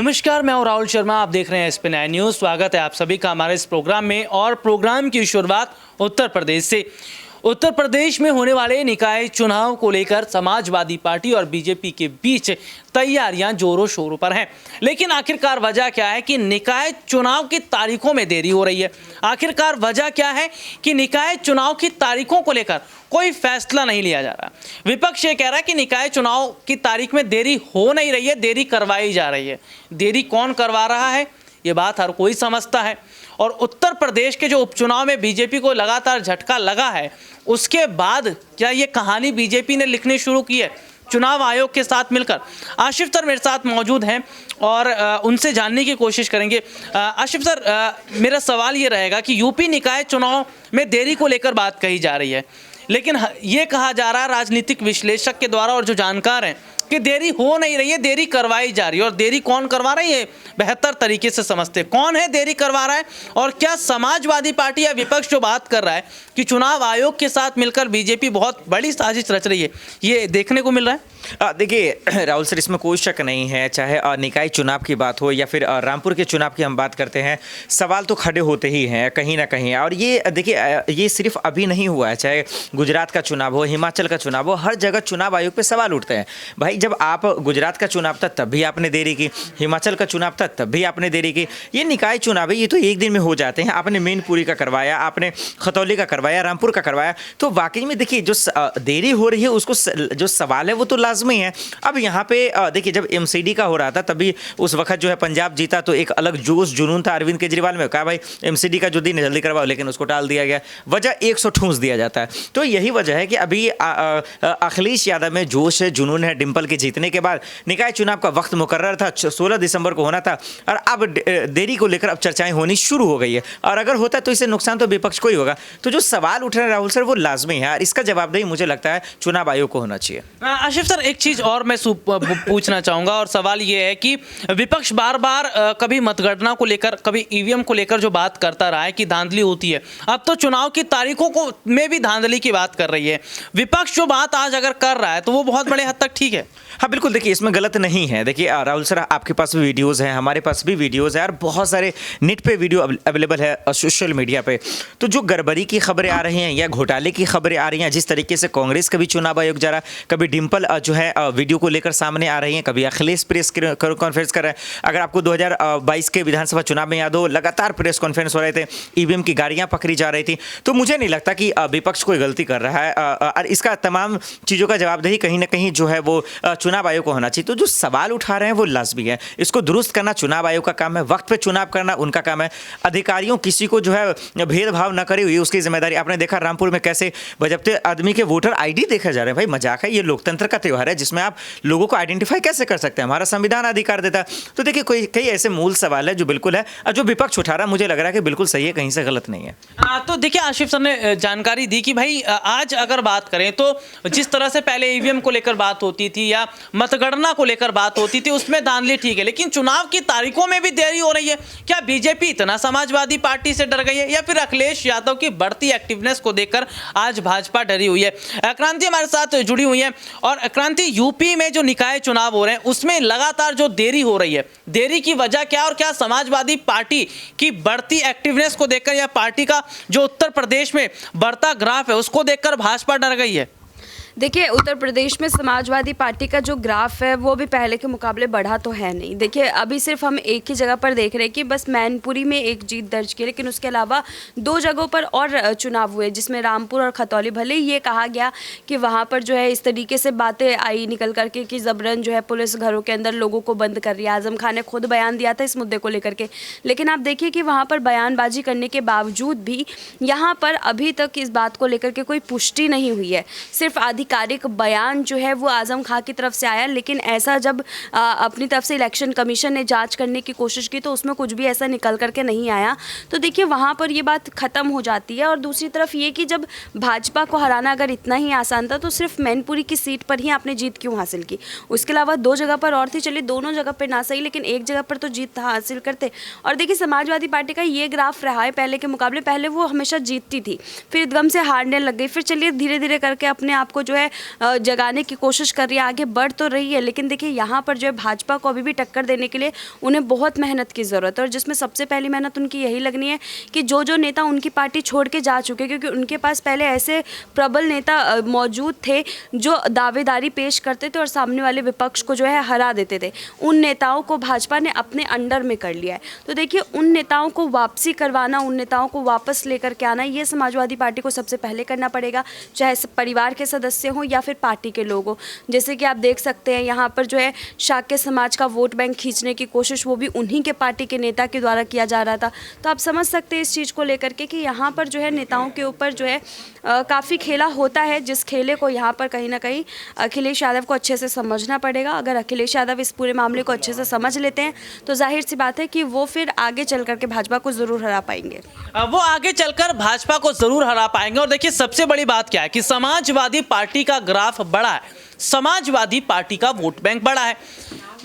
नमस्कार, मैं हूं राहुल शर्मा। आप देख रहे हैं SP9 न्यूज़। स्वागत है आप सभी का हमारे इस प्रोग्राम में। और प्रोग्राम की शुरुआत उत्तर प्रदेश से। उत्तर प्रदेश में होने वाले निकाय चुनाव को लेकर समाजवादी पार्टी और बीजेपी के बीच तैयारियां जोरों शोरों पर हैं। लेकिन आखिरकार वजह क्या है कि निकाय चुनाव की तारीखों में देरी हो रही है? आखिरकार वजह क्या है कि निकाय चुनाव की तारीखों को लेकर कोई फैसला नहीं लिया जा रहा? विपक्ष ये कह रहा है कि निकाय चुनाव की तारीख में देरी हो नहीं रही है, देरी करवाई जा रही है। देरी कौन करवा रहा है, ये बात हर कोई समझता है। और उत्तर प्रदेश के जो उपचुनाव में बीजेपी को लगातार झटका लगा है, उसके बाद क्या ये कहानी बीजेपी ने लिखनी शुरू की है चुनाव आयोग के साथ मिलकर? आशिफ सर मेरे साथ मौजूद हैं और उनसे जानने की कोशिश करेंगे। आशिफ सर, मेरा सवाल ये रहेगा कि यूपी निकाय चुनाव में देरी को लेकर बात कही जा रही है, लेकिन ये कहा जा रहा है राजनीतिक विश्लेषक के द्वारा और जो जानकार हैं कि देरी हो नहीं रही है, देरी करवाई जा रही है। और देरी कौन करवा रही है बेहतर तरीके से समझते, कौन है देरी करवा रहा है? और क्या समाजवादी पार्टी या विपक्ष जो बात कर रहा है कि चुनाव आयोग के साथ मिलकर बीजेपी बहुत बड़ी साजिश रच रही है, ये देखने को मिल रहा है? देखिए राहुल सर, इसमें कोई शक नहीं है, चाहे निकाय चुनाव की बात हो या फिर रामपुर के चुनाव की हम बात करते हैं, सवाल तो खड़े होते ही हैं कहीं ना कहीं। और ये देखिए, ये सिर्फ अभी नहीं हुआ है, चाहे गुजरात का चुनाव हो, हिमाचल का चुनाव हो, हर जगह चुनाव आयोग पे सवाल उठते हैं। भाई, जब आप गुजरात का चुनाव था तब भी आपने देरी की, हिमाचल का चुनाव था तब भी आपने देरी की। ये निकाय चुनाव है, ये तो एक दिन में हो जाते हैं। आपने मैनपुरी का करवाया, आपने खतौली का करवाया, रामपुर का करवाया, तो वाकई में देखिए जो देरी हो रही है उसको जो सवाल है वो तो लाजमी है। अब यहाँ पे देखिए, जब MCD का हो रहा था तभी उस वक्त जो है पंजाब जीता तो एक अलग जोश जुनून था अरविंद केजरीवाल में। कहा भाई MCD का जो दिन है जल्दी करवाओ, लेकिन उसको टाल दिया गया। वजह 100 ठूंस दिया जाता है। तो यही वजह है कि अभी अखिलेश यादव में जोश है, जुनून है। डिंपल के जीतने के बाद निकाय चुनाव का वक्त मुकर्रर था, 16 दिसंबर को होना था, और अब देरी को लेकर अब चर्चाएं होनी शुरू हो गई है। और अगर होता तो इससे नुकसान तो विपक्ष को ही होगा। तो जो सवाल उठ रहे हैं राहुल सर, वो लाजमी है और इसका जवाबदेही मुझे लगता है चुनाव आयोग को होना चाहिए। आशिफ सर, एक चीज और मैं पूछना चाहूंगा, और सवाल ये है कि विपक्ष बार बार कभी मतगणना को लेकर, कभी EVM को लेकर जो बात करता रहा है कि धांधली होती है, अब तो चुनाव की तारीखों को में भी धांधली की बात कर रही है। विपक्ष जो बात आज अगर कर रहा है तो वो बहुत बड़े हद तक ठीक है। हाँ बिल्कुल, देखिए इसमें गलत नहीं है। देखिए राहुल सर, आपके पास भी वीडियोस हैं, हमारे पास भी वीडियोस हैं और बहुत सारे नेट पे वीडियो अवेलेबल है सोशल मीडिया पे। तो जो गड़बड़ी की खबरें आ रही हैं या घोटाले की खबरें आ रही हैं, जिस तरीके से कांग्रेस कभी चुनाव आयोग जा रहा है, कभी डिंपल जो है वीडियो को लेकर सामने आ रही हैं, कभी अखिलेश प्रेस कॉन्फ्रेंस कर रहे हैं। अगर आपको 2022 के विधानसभा चुनाव में याद हो, लगातार प्रेस कॉन्फ्रेंस हो रहे थे, EVM की गाड़ियाँ पकड़ी जा रही थी। तो मुझे नहीं लगता कि विपक्ष कोई गलती कर रहा है और इसका तमाम चीज़ों का जवाबदेही कहीं ना कहीं जो है वो चुनाव आयोग को होना चाहिए। तो जो सवाल उठा रहे हैं वो लाजमी है, इसको दुरुस्त करना चुनाव आयोग का काम है, वक्त पे चुनाव करना उनका काम है। अधिकारियों किसी को जो है भेदभाव न करे हुई उसकी जिम्मेदारी। आपने देखा रामपुर में कैसे बजबते आदमी के वोटर ID देखे जा रहे हैं। भाई मजाक है, ये लोकतंत्र का त्यौहार है जिसमें आप लोगों को आइडेंटिफाई कैसे कर सकते हैं? हमारा संविधान अधिकार देता है। तो देखिए कई ऐसे मूल सवाल है जो बिल्कुल है, और जो विपक्ष उठा रहा है मुझे लग रहा है कि बिल्कुल सही है, कहीं से गलत नहीं है। तो देखिए, आशिफ सर ने जानकारी दी कि भाई आज अगर बात करें तो जिस तरह से पहले EVM को लेकर बात होती थी या मतगणना को लेकर बात होती थी, उसमें धांधली ठीक है, लेकिन चुनाव की तारीखों में भी देरी हो रही है। क्या बीजेपी इतना समाजवादी पार्टी से डर गई है, या फिर अखिलेश यादव की बढ़ती एक्टिवनेस को देखकर आज भाजपा डरी हुई है? क्रांति हमारे साथ जुड़ी हुई है। और क्रांति, यूपी में जो निकाय चुनाव हो रहे हैं उसमें लगातार जो देरी हो रही है, देरी की वजह क्या, और क्या समाजवादी पार्टी की बढ़ती एक्टिवनेस को देखकर या पार्टी का जो उत्तर प्रदेश में बढ़ता ग्राफ है उसको देखकर भाजपा डर गई है? देखिए, उत्तर प्रदेश में समाजवादी पार्टी का जो ग्राफ है वो भी पहले के मुकाबले बढ़ा तो है नहीं। देखिए, अभी सिर्फ हम एक ही जगह पर देख रहे हैं कि बस मैनपुरी में एक जीत दर्ज की, लेकिन उसके अलावा 2 जगहों पर और चुनाव हुए जिसमें रामपुर और खतौली। भले ही ये कहा गया कि वहाँ पर जो है इस तरीके से बातें आई निकल करके कि जबरन जो है पुलिस घरों के अंदर लोगों को बंद कर रही है। आजम खान ने खुद बयान दिया था इस मुद्दे को लेकर के, लेकिन आप देखिए कि वहाँ पर बयानबाजी करने के बावजूद भी यहाँ पर अभी तक इस बात को लेकर के कोई पुष्टि नहीं हुई है। सिर्फ आधिकारिक बयान जो है वो आजम खां की तरफ से आया, लेकिन ऐसा जब अपनी तरफ से इलेक्शन कमीशन ने जांच करने की कोशिश की तो उसमें कुछ भी ऐसा निकल करके नहीं आया। तो देखिए, वहाँ पर ये बात ख़त्म हो जाती है। और दूसरी तरफ ये कि जब भाजपा को हराना अगर इतना ही आसान था तो सिर्फ मैनपुरी की सीट पर ही आपने जीत क्यों हासिल की? उसके अलावा 2 जगह पर और थी, चलिए दोनों जगह पर ना सही, लेकिन एक जगह पर तो जीत हासिल करते। और देखिए, समाजवादी पार्टी का ये ग्राफ रहा है पहले के मुकाबले। पहले वो हमेशा जीतती थी, फिर एकदम से हारने लग गई, फिर चलिए धीरे धीरे करके अपने आप को जो जो है जगाने की कोशिश कर रही है, आगे बढ़ तो रही है, लेकिन देखिए यहाँ पर जो है भाजपा को अभी भी टक्कर देने के लिए उन्हें बहुत मेहनत की ज़रूरत है। और जिसमें सबसे पहली मेहनत उनकी यही लगनी है कि जो जो नेता उनकी पार्टी छोड़ के जा चुके, क्योंकि उनके पास पहले ऐसे प्रबल नेता मौजूद थे जो दावेदारी पेश करते थे और सामने वाले विपक्ष को जो है हरा देते थे। उन नेताओं को भाजपा ने अपने अंडर में कर लिया है। तो देखिए उन नेताओं को वापसी करवाना, उन नेताओं को वापस लेकर के आना, ये समाजवादी पार्टी को सबसे पहले करना पड़ेगा, चाहे परिवार के सदस्य हों या फिर पार्टी के लोग हों। जैसे कि आप देख सकते हैं यहाँ पर जो है शाक्य समाज का वोट बैंक खींचने की कोशिश वो भी उन्हीं के पार्टी के नेता के द्वारा किया जा रहा था। तो आप समझ सकते हैं इस चीज़ को लेकर के कि यहाँ पर जो है नेताओं के ऊपर जो है काफ़ी खेला होता है, जिस खेले को यहाँ पर कहीं ना कहीं अखिलेश यादव को अच्छे से समझना पड़ेगा। अगर अखिलेश यादव इस पूरे मामले को अच्छे से समझ लेते हैं तो जाहिर सी बात है कि वो फिर आगे चल करके भाजपा को ज़रूर हरा पाएंगे। वो आगे चलकर भाजपा को जरूर हरा पाएंगे। और देखिए सबसे बड़ी बात क्या है कि समाजवादी पार्टी का ग्राफ बड़ा है, समाजवादी पार्टी का वोट बैंक बड़ा है।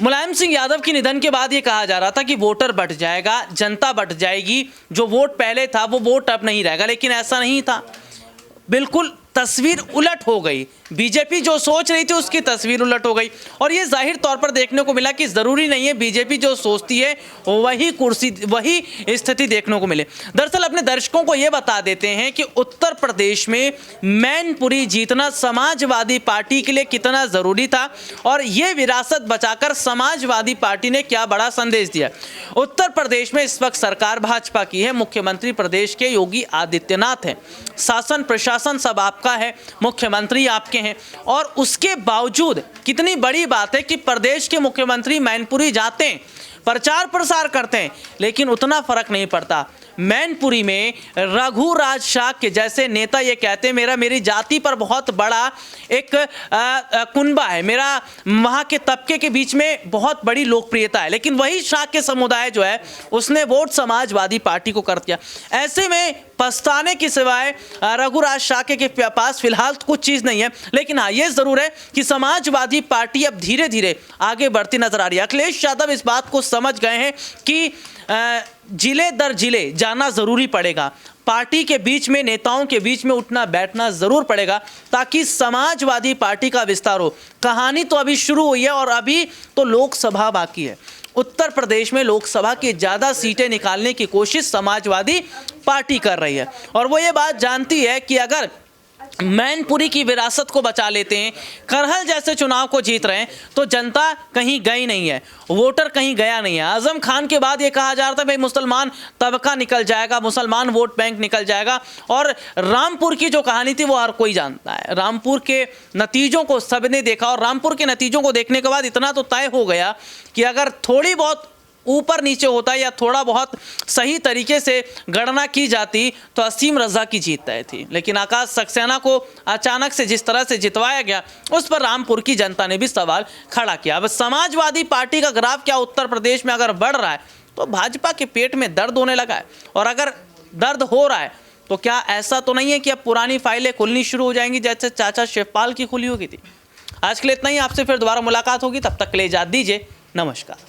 मुलायम सिंह यादव के निधन के बाद ये कहा जा रहा था कि वोटर बट जाएगा, जनता बट जाएगी, जो वोट पहले था वो वोट अब नहीं रहेगा, लेकिन ऐसा नहीं था। बिल्कुल तस्वीर उलट हो गई। बीजेपी जो सोच रही थी उसकी तस्वीर उलट हो गई। और ये जाहिर तौर पर देखने को मिला कि ज़रूरी नहीं है बीजेपी जो सोचती है वही कुर्सी, वही स्थिति देखने को मिले। दरअसल अपने दर्शकों को ये बता देते हैं कि उत्तर प्रदेश में मैनपुरी जीतना समाजवादी पार्टी के लिए कितना ज़रूरी था और ये विरासत बचाकर समाजवादी पार्टी ने क्या बड़ा संदेश दिया। उत्तर प्रदेश में इस वक्त सरकार भाजपा की है, मुख्यमंत्री प्रदेश के योगी आदित्यनाथ हैं, शासन प्रशासन सब आपका है, मुख्यमंत्री आपके हैं, और उसके बावजूद कितनी बड़ी बात है कि प्रदेश के मुख्यमंत्री मैनपुरी जाते हैं, प्रचार प्रसार करते हैं, लेकिन उतना फर्क नहीं पड़ता। मैनपुरी में रघुराज शाक्य जैसे नेता ये कहते हैं मेरी जाति पर बहुत बड़ा एक कुनबा है, मेरा वहाँ के तबके के बीच में बहुत बड़ी लोकप्रियता है, लेकिन वही शाक्य समुदाय जो है उसने वोट समाजवादी पार्टी को कर दिया। ऐसे में पछताने की सिवाय रघुराज शाक्य के पास फिलहाल तो कुछ चीज़ नहीं है, लेकिन हाँ ये ज़रूर है कि समाजवादी पार्टी अब धीरे धीरे आगे बढ़ती नजर आ रही है। अखिलेश यादव इस बात को समझ गए हैं कि जिले दर जिले जाना ज़रूरी पड़ेगा, पार्टी के बीच में, नेताओं के बीच में उठना बैठना ज़रूर पड़ेगा ताकि समाजवादी पार्टी का विस्तार हो। कहानी तो अभी शुरू हुई है और अभी तो लोकसभा बाकी है। उत्तर प्रदेश में लोकसभा की ज़्यादा सीटें निकालने की कोशिश समाजवादी पार्टी कर रही है और वो ये बात जानती है कि अगर मैनपुरी की विरासत को बचा लेते हैं, करहल जैसे चुनाव को जीत रहे हैं, तो जनता कहीं गई नहीं है, वोटर कहीं गया नहीं है। आजम खान के बाद ये कहा जा रहा था भाई मुसलमान तबका निकल जाएगा, मुसलमान वोट बैंक निकल जाएगा, और रामपुर की जो कहानी थी वो हर कोई जानता है। रामपुर के नतीजों को सबने देखा और रामपुर के नतीजों को देखने के बाद इतना तो तय हो गया कि अगर थोड़ी बहुत ऊपर नीचे होता या थोड़ा बहुत सही तरीके से गणना की जाती तो असीम रजा की जीत तय थी, लेकिन आकाश सक्सेना को अचानक से जिस तरह से जितवाया गया उस पर रामपुर की जनता ने भी सवाल खड़ा किया। अब समाजवादी पार्टी का ग्राफ क्या उत्तर प्रदेश में अगर बढ़ रहा है तो भाजपा के पेट में दर्द होने लगा है, और अगर दर्द हो रहा है तो क्या ऐसा तो नहीं है कि अब पुरानी फाइलें खुलनी शुरू हो जाएंगी जैसे चाचा शिवपाल की खुली होगी थी। आज के लिए इतना ही, आपसे फिर दोबारा मुलाकात होगी, तब तक के लिए इजाज़त दीजिए, नमस्कार।